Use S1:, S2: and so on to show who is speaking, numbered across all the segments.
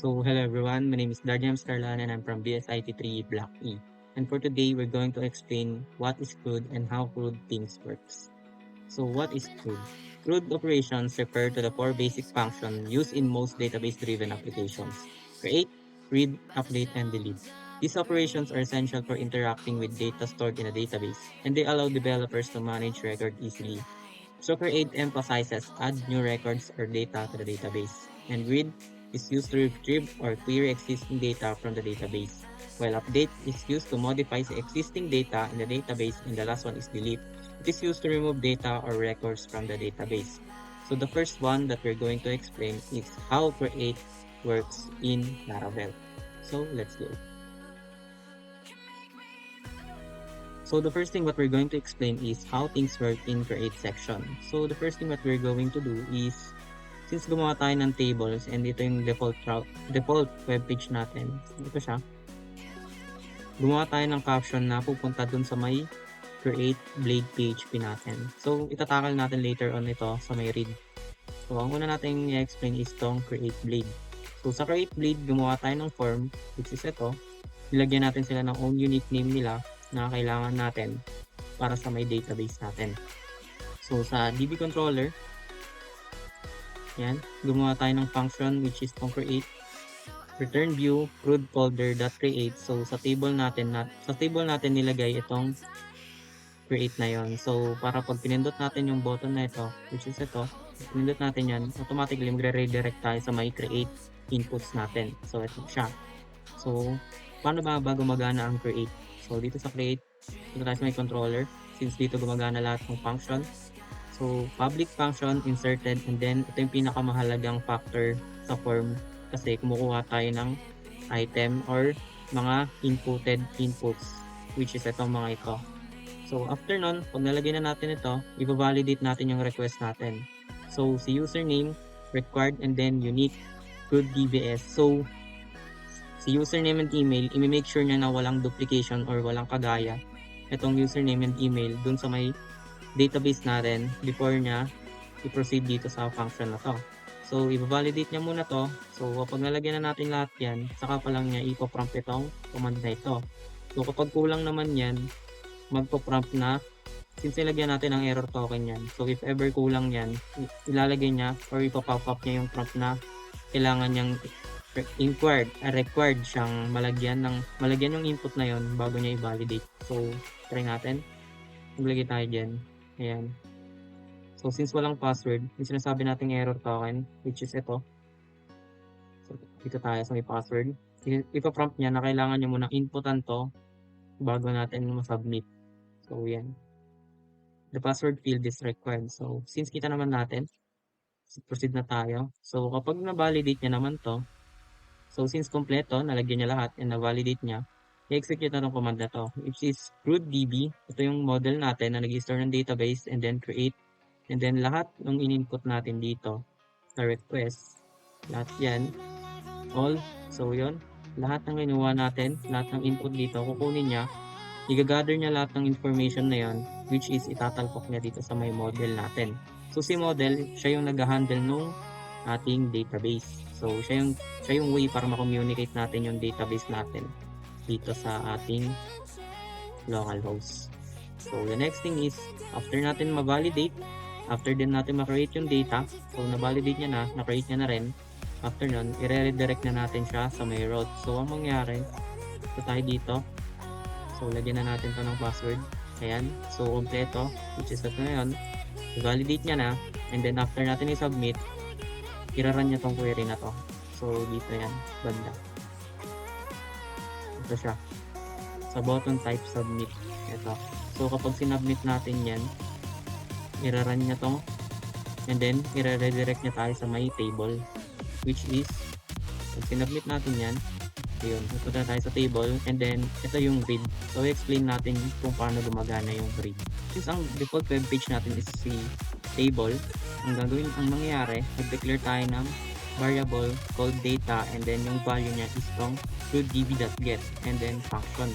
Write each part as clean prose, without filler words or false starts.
S1: Hello everyone, my name is Darjan Scarlan and I'm from BSIT3 Block E. And for today, we're going to explain what is CRUD and how CRUD things works. So what is CRUD? CRUD operations refer to the four basic functions used in most database-driven applications. Create, read, update, and delete. These operations are essential for interacting with data stored in a database, and they allow developers to manage record easily. So create emphasizes add new records or data to the database, and read is used to retrieve or query existing data from the database, while update is used to modify the existing data in the database, and the last one is delete. It is used to remove data or records from the database. So the first one that we're going to explain is how create works in Laravel. So let's go. So the first thing what we're going to explain is how things work in create section. So the first thing what we're going to do is, since gumawa tayo ng tables and ito yung default web page natin, ito siya, gumawa tayo ng caption na pupunta dun sa may create blade PHP natin. So itatakal natin later on ito sa may read. So ang una natin i-explain is tong create blade. So sa create blade, gumawa tayo ng form, which is ito. Nilagyan natin sila ng own unique name nila na kailangan natin para sa may database natin. So sa DB controller, yan, gumawa tayo ng function which is tong create return view CRUD folder.create. So sa table natin nilagay itong create na yon. So para pag pinindot natin yung button na ito, which is ito, pinindot natin yan, automatically magre-redirect tayo sa may create inputs natin. So ito siya. So paano ba gumagana ang create? So dito sa create, dito tayo sa may controller, since dito gumagana lahat ng function. So public function inserted, and then ito yung pinakamahalagang factor sa form kasi kumukuha tayo ng item or mga inputted inputs, which is itong mga ito. So after nun, pag nalagay na natin ito, i-validate natin yung request natin. So si username required, and then unique CRUD DBS. So si username and email, i-make sure niya na walang duplication or walang kagaya itong username and email dun sa may database natin before niya i-proceed dito sa function na to. So i-validate niya muna to. So kapag nalagyan na natin lahat yan, saka pa lang niya ipo-prompt itong command na ito. So kapag kulang naman yan, magpo-prompt na, since nilagyan natin ang error token yan. So if ever kulang yan, ilalagay niya or ipo-pop up niya yung prompt na kailangan niyang required siyang malagyan yung input na yon bago niya i-validate. So try natin. Maglagay tayo dyan. Ayan. So since walang password, yung sinasabi nating error token, which is ito. So dito tayo sa may password. Ipa-prompt niya na kailangan niya munang inputan to bago natin ma-submit. So yan. The password field is required. So since kita naman natin, proceed na tayo. So kapag na-validate niya naman to, so since kompleto, nalagyan niya lahat and na-validate niya, i-execute na itong command na to, which is CRUDDB. Ito yung model natin na nag-store ng database, and then create, and then lahat ng in-input natin dito sa request, lahat yan, all. So yun, lahat ng kinuha natin, lahat ng input dito, kukunin niya, i-gather niya lahat ng information na yan, which is itatalpok niya dito sa may model natin. So si model, siya yung nag-handle nung ating database. So siya yung way para ma-communicate natin yung database natin dito sa ating localhost. So the next thing is, after natin ma-validate, after din natin ma-create yung data, so na-validate niya na, na-create niya na rin, after nun, i-redirect na natin siya sa may route. So ang mangyari, ito tayo dito. So lagyan na natin to ng password. Ayan. So kompleto, which is ito na yun. I-validate niya na, and then after natin i-submit, i-run niya tong query na to. So dito yan, banda. Ito siya. Sa button type submit. Ito. So kapag sinubmit natin yan, i-run niya tong, and then i-redirect niya tayo sa may table, which is, pag sinubmit natin yan, yun, pupunta tayo sa table, and then ito yung read. So i-explain natin kung paano gumagana yung read. Since ang default web page natin is si table, ang mangyayari, mag-declare tayo ng variable called data, and then yung value niya is from CRUDDB.get, and then function.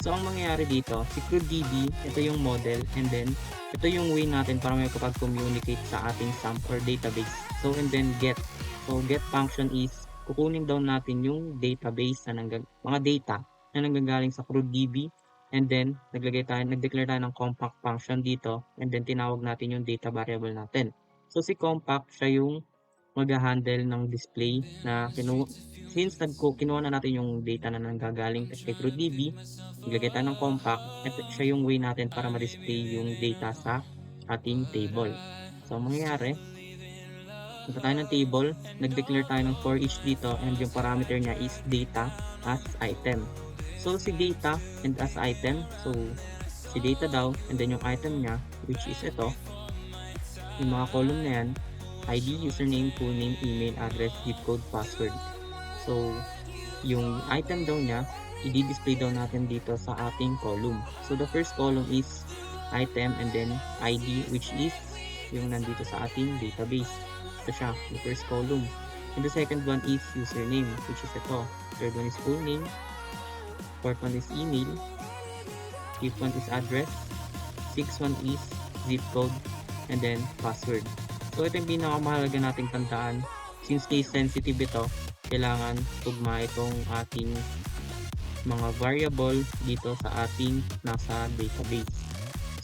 S1: So ang mangyayari dito, si CRUDDB, ito yung model, and then ito yung way natin para may kapag-communicate sa ating SAMP or database. So and then get. So get function is kukunin daw natin yung database na mga data na nanggagaling sa CRUDDB, and then nag-declare tayo ng compact function dito, and then tinawag natin yung data variable natin. So si compact, siya yung mag-handle ng display na since kinuha na natin yung data na nanggagaling kay CRUDDB, naglagay tayo ng compact, ito siya yung way natin para ma-display yung data sa ating table. So ang mangyayari, punta tayo ng table, nag-declare tayo ng for each dito, and yung parameter niya is data as item. So si data and as item, so si data daw, and then yung item niya, which is ito, yung mga column na yan, ID, username, full name, email, address, zip code, password. So yung item daw niya, i-display daw natin dito sa ating column. So the first column is item, and then ID, which is yung nandito sa ating database. Ito siya, the first column. And the second one is username, which is ito. Third one is full name. Fourth one is email. Fifth one is address. Sixth one is zip code. And then password. So ito yung pinakamahalaga nating tandaan. Since case sensitive ito, kailangan tugma itong ating mga variable dito sa ating nasa database.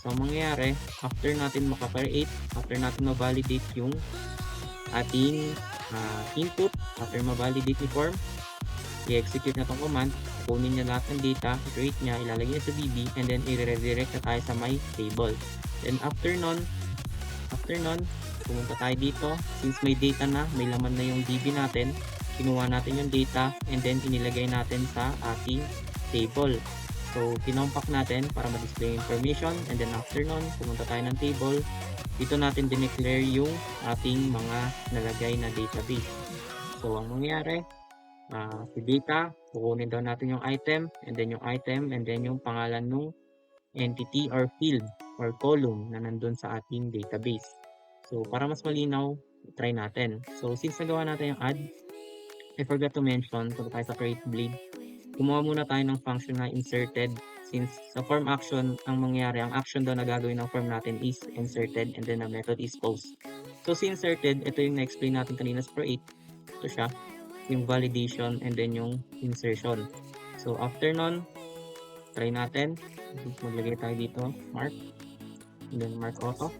S1: So ang mangyayari, after natin maka-create, after natin ma-validate yung ating input, after ma-validate ni form, i-execute na itong command, kunin niya lahat ng data, create niya, ilalagay niya sa DB, and then i-redirect na tayo sa my table. Then after nun, pumunta tayo dito, since may data na, may laman na yung DB natin, kinuha natin yung data, and then inilagay natin sa ating table. So, kinompact natin para ma-display information, and then after nun, pumunta tayo ng table, dito natin dineclare yung ating mga nalagay na database. So, ang mangyayari, si data, kukunin daw natin yung item, and then yung pangalan ng entity or field or column na nandun sa ating database. So, para mas malinaw, try natin. So, since nagawa natin yung add, I forgot to mention, punta tayo sa create blade, gumawa muna tayo ng function na inserted. Since sa form action, ang mangyayari, ang action daw na gagawin ng form natin is inserted, and then the method is post. So si inserted, ito yung na-explain natin kanina sa create. Ito siya, yung validation, and then yung insertion. So after nun, try natin. Maglagay tayo dito, mark, and then mark auto,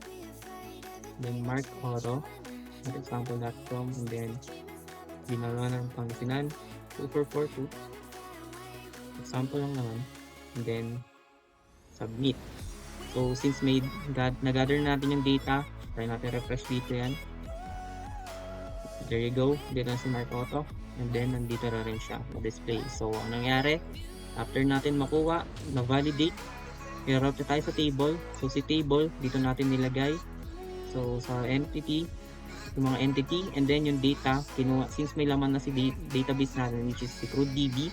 S1: at example.com, and then ginagawa ng Pangasinan 2442, example lang naman, and then submit. So since na-gather natin yung data, try natin refresh dito yan. There you go, dito na si Mark Auto, and then nandito na rin siya na-display. So ang nangyari, after natin makuha, na-validate, i-route tayo sa table. So si table, dito natin nilagay. So sa entity, yung mga entity, and then yung data, since may laman na si database natin, which is si CRUDDB,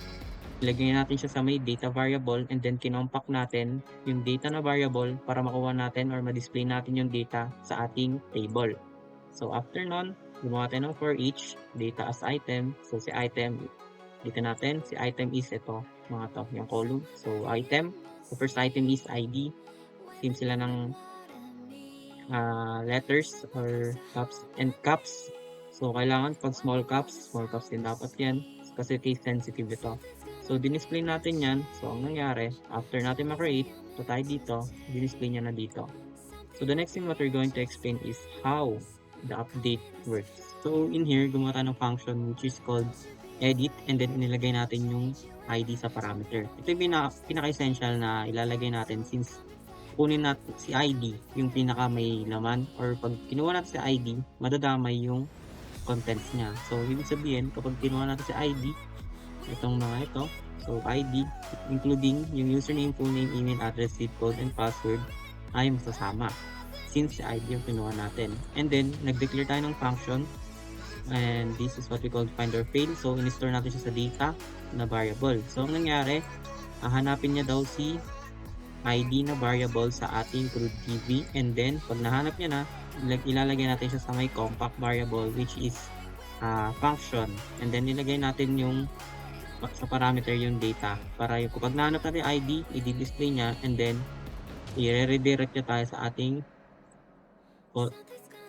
S1: ilagay natin siya sa may data variable, and then kinompact natin yung data na variable para makuha natin or ma-display natin yung data sa ating table. So after nun, gumawa tayo ng for each, data as item. So si item, dito natin, si item is ito, mga to, yung column. So item, the first item is ID. Same sila ng letters or caps and caps. So kailangan pag small caps din dapat yan kasi case sensitive ito. So dinisplay natin yan. So ang nangyari, after natin ma-create, ito tayo dito, dinisplay niya na dito. So the next thing what we're going to explain is how the update works. So in here, gumawa tayo ng function which is called edit, and then inilagay natin yung ID sa parameter. Ito yung pinaka-essential na ilalagay natin since kunin natin si ID, yung pinaka may laman, or pag kinuha natin si ID, madadamay yung contents niya. So ibig sabihin, kapag kinuha natin si ID, itong mga ito, so ID, including yung username, full name, email, address, zip code, and password, ay masasama since si ID yung kinuha natin. And then, nag-declare tayo ng function, and this is what we call find or fail. So, in-store natin siya sa data na variable. So, ang nangyari, hahanapin niya daw si ID na variable sa ating CRUDDB, and then, pag nahanap niya na, ilalagay natin siya sa may compact variable, which is function, and then nilagay natin yung sa parameter yung data para yung kapag nahanap natin ID, i-display niya, and then i-redirect niya tayo sa ating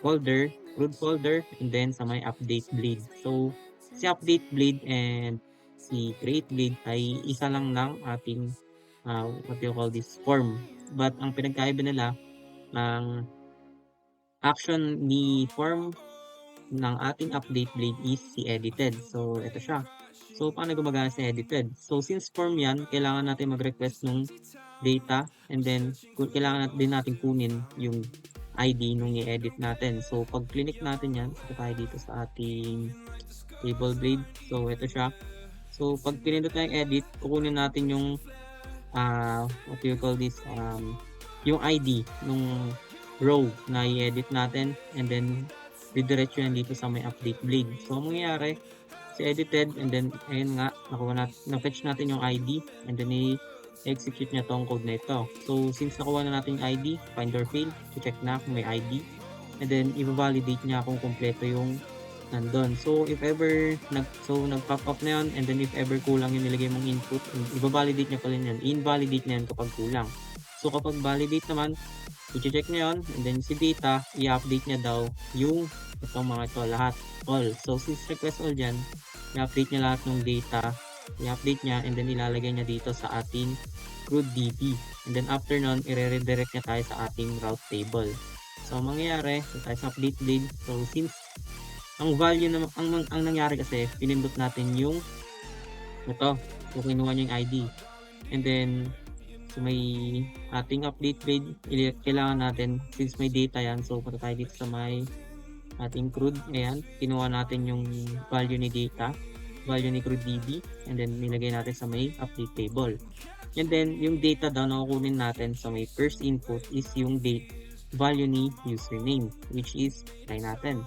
S1: folder, CRUD folder, and then sa may update blade. So Si update blade and si create blade ay isa lang ng ating what do you call this form. But ang pinagkaiba nila ang action ni form ng ating update blade is si edited. So, ito siya. So, paano gumagana si edited? So, since form yan, kailangan natin mag-request ng data and then kailangan din natin kunin yung ID nung i-edit natin. So, pag clinic natin yan, ito tayo dito sa ating table blade. So, ito siya. So, pag pinindot na yung edit, kukunin natin yung what do you call this, yung ID nung row na i-edit natin and then didiretso yan dito sa may update blade. So, ang mangyayari, si edited and then ayun nga, na-fetch natin yung ID and then i-execute niya tong code na ito. So, since nakuha na natin yung ID, find or fail, check na kung may ID and then i-validate niya kung kompleto yung nandun. So, if ever nag-pop up na yun and then if ever kulang yung nilagay mong input, i-validate niya pala yan. I-invalidate niya yan kapag kulang. So, kapag validate naman, i-check niya yun and then si data, i-update niya daw yung itong mga ito, lahat, all. So, since request all dyan, i-update niya lahat ng data, i-update niya and then ilalagay niya dito sa ating CRUD-DB. And then after nun, i-redirect niya tayo sa ating route table. So, ang mangyayari, so tayo sa update blade. So, since ang value na ang nangyari kasi pinindot natin yung ito, so kinuha niya yung ID and then so may ating update grade kailangan natin since may data yan, so punta tayo dito sa may ating CRUD, ayan, kinuha natin yung value ni data, value ni CRUD-DB and then nilagay natin sa may update table and then yung data daw na kukunin natin sa may first input is yung date value ni username which is try natin.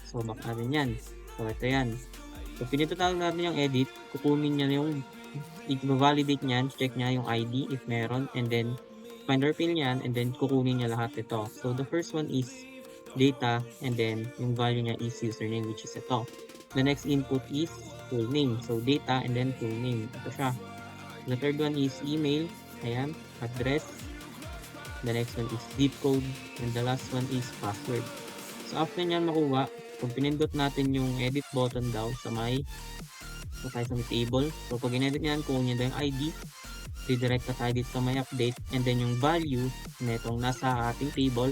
S1: So, back natin yan. So, ito yan. So, pinitutawag natin yung edit. Kukunin niya yung, i-validate niyan, check niya yung ID if meron, and then, find or fill niyan, and then, kukunin niya lahat ito. So, the first one is data, and then, yung value niya is username, which is ito. The next input is full name. So, data, and then, full name. Ito siya. The third one is email. Ayan. Address. The next one is zip code. And the last one is password. So, after niyan makuha, kung pinindot natin yung edit button daw sa may tayo sa may table. So, pag in-edit niyan, kunin niya daw yung ID, redirect na tayo dito sa may update, and then yung value na itong nasa ating table.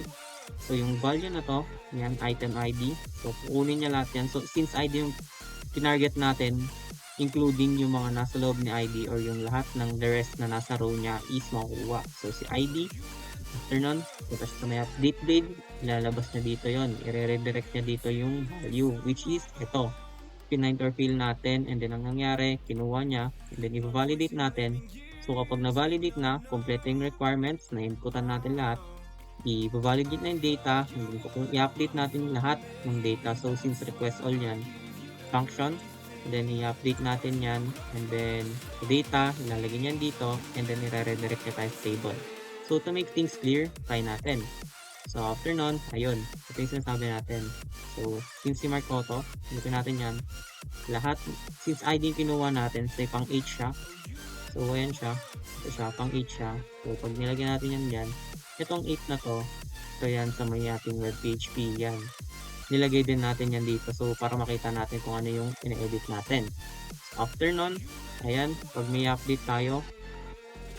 S1: So, yung value na to, yan, item ID. So, kunin niya lahat yan. So, since ID yung tinarget natin, including yung mga nasa loob ni ID or yung lahat ng the rest na nasa row niya is makukuha. So, si ID, after nun, punta sa may update blade, ilalabas niya dito yon, i-redirect niya dito yung value, which is ito. Pinind or fill natin, and then ang nangyari, kinuha niya, and then i-validate natin. So, kapag na-validate na, complete yung requirements, na-inputan natin lahat, i-validate na yung data, and then i-update natin lahat ng data. So, since request all yan, function, and then i-update natin yan, and then data, ilalagay niyan dito, and then i-redirect niya tayo sa table. So, to make things clear, try natin. So, after nun, ayun, ito yung sinasabi natin. So, since si Mark Otto, ito natin yan. Lahat, since ID kinuha natin, say pang 8 siya. So, ayan siya. Ito siya, pang 8 siya. So, pag nilagyan natin yan dyan, itong 8 na to, ito yan sa may ating web PHP, yan. Nilagay din natin yan dito. So, para makita natin kung ano yung ina-edit natin. So, after nun, ayan, pag may update tayo,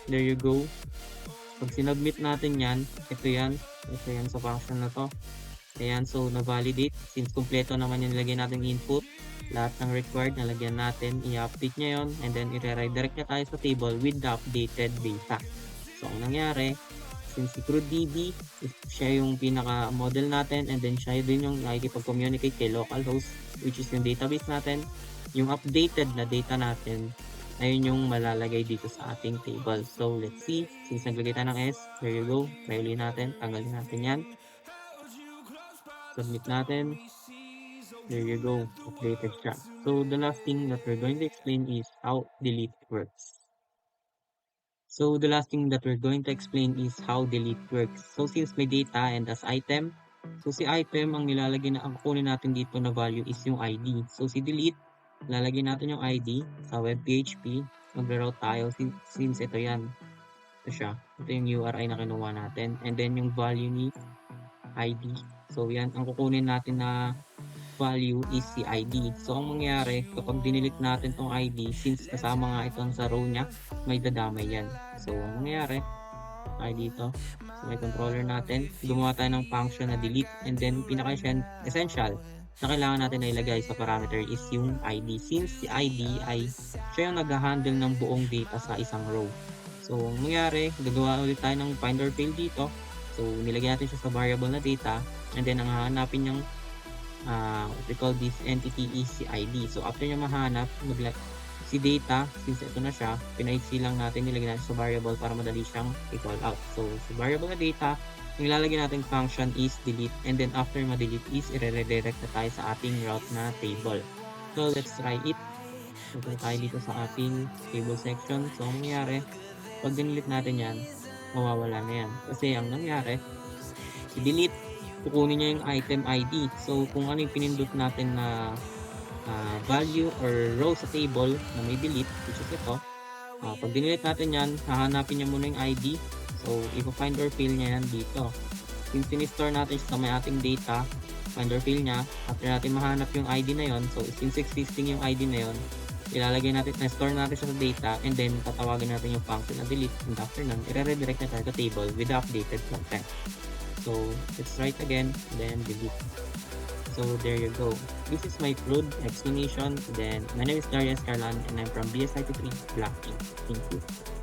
S1: there you go. Pag sinubmit natin yan, ito yan sa function na to. Ayan, so na-validate. Since kompleto naman yung nilagay natin input, lahat ng required nalagyan natin, i-update niya yon and then i-redirect niya tayo sa table with the updated data. So, ang nangyari, since si CRUD-DB, siya yung pinaka-model natin and then siya din yung nakikipag-communicate kay localhost, which is yung database natin, yung updated na data natin, ayun yung malalagay dito sa ating table. So, let's see. Since naglagay tayo ng S, there you go. Try ulit natin. Tanggalin natin yan. Submit natin. There you go. Updated siya. So, the last thing that we're going to explain is how delete works. So, the last thing that we're going to explain is how delete works. So, since may data and as item, so si item, ang nilalagay na, ang kukunin natin dito na value is yung ID. So, si delete, lalagyan natin yung ID sa web PHP. Mag-route tayo since ito yan. Ito siya. Ito yung URI na kinuha natin. And then yung value ni ID. So yan, ang kukunin natin na value is si ID. So, ang mangyayari kapag dinilit natin tong ID, since kasama nga ito sa row niya, may dadamay yan. So, ang mangyayari, tayo dito, so may controller natin, gumawa tayo ng function na delete, and then pinaka-essential na kailangan natin na ilagay sa parameter is yung ID. Since si ID ay siya yung nag-handle ng buong data sa isang row. So, ang mangyayari, gagawa ulit tayo ng find or fail dito. So, nilagay natin siya sa variable na data, and then ang hahanapin niyang what we call this entity is si ID. So, after niya mahanap, si data, since ito na siya, pinaiksi lang natin, nilagay natin sa variable para madali siyang i-call out. So, sa variable na data, yung ilalagay natin function is delete, and then after ma-delete is i-redirect na tayo sa ating route na table. So, let's try it. So, tayo dito sa ating table section. So, ang nangyari, pag dinilit natin yan, mawawala na yan. Kasi ang nangyari, i-delete, kukunin niya yung item ID. So, kung ano yung pinindot natin na value or row sa table na may delete, which is ito, pag dinilit natin yan, hahanapin niya muna yung ID. So, ipo-find or fail niya yan dito. Since sinistore natin sa may ating data, find or fail niya, after natin mahanap yung ID na yon, so since existing yung ID na yon, ilalagay natin, na-store natin siya sa data, and then tatawagin natin yung function na delete, and after nun, i-redirect na tayo sa table with the updated content. So, let's try it again, then delete. So, there you go. This is my crude explanation. Then, my name is Darius Carlan, and I'm from BS93 Blocking. Thank you.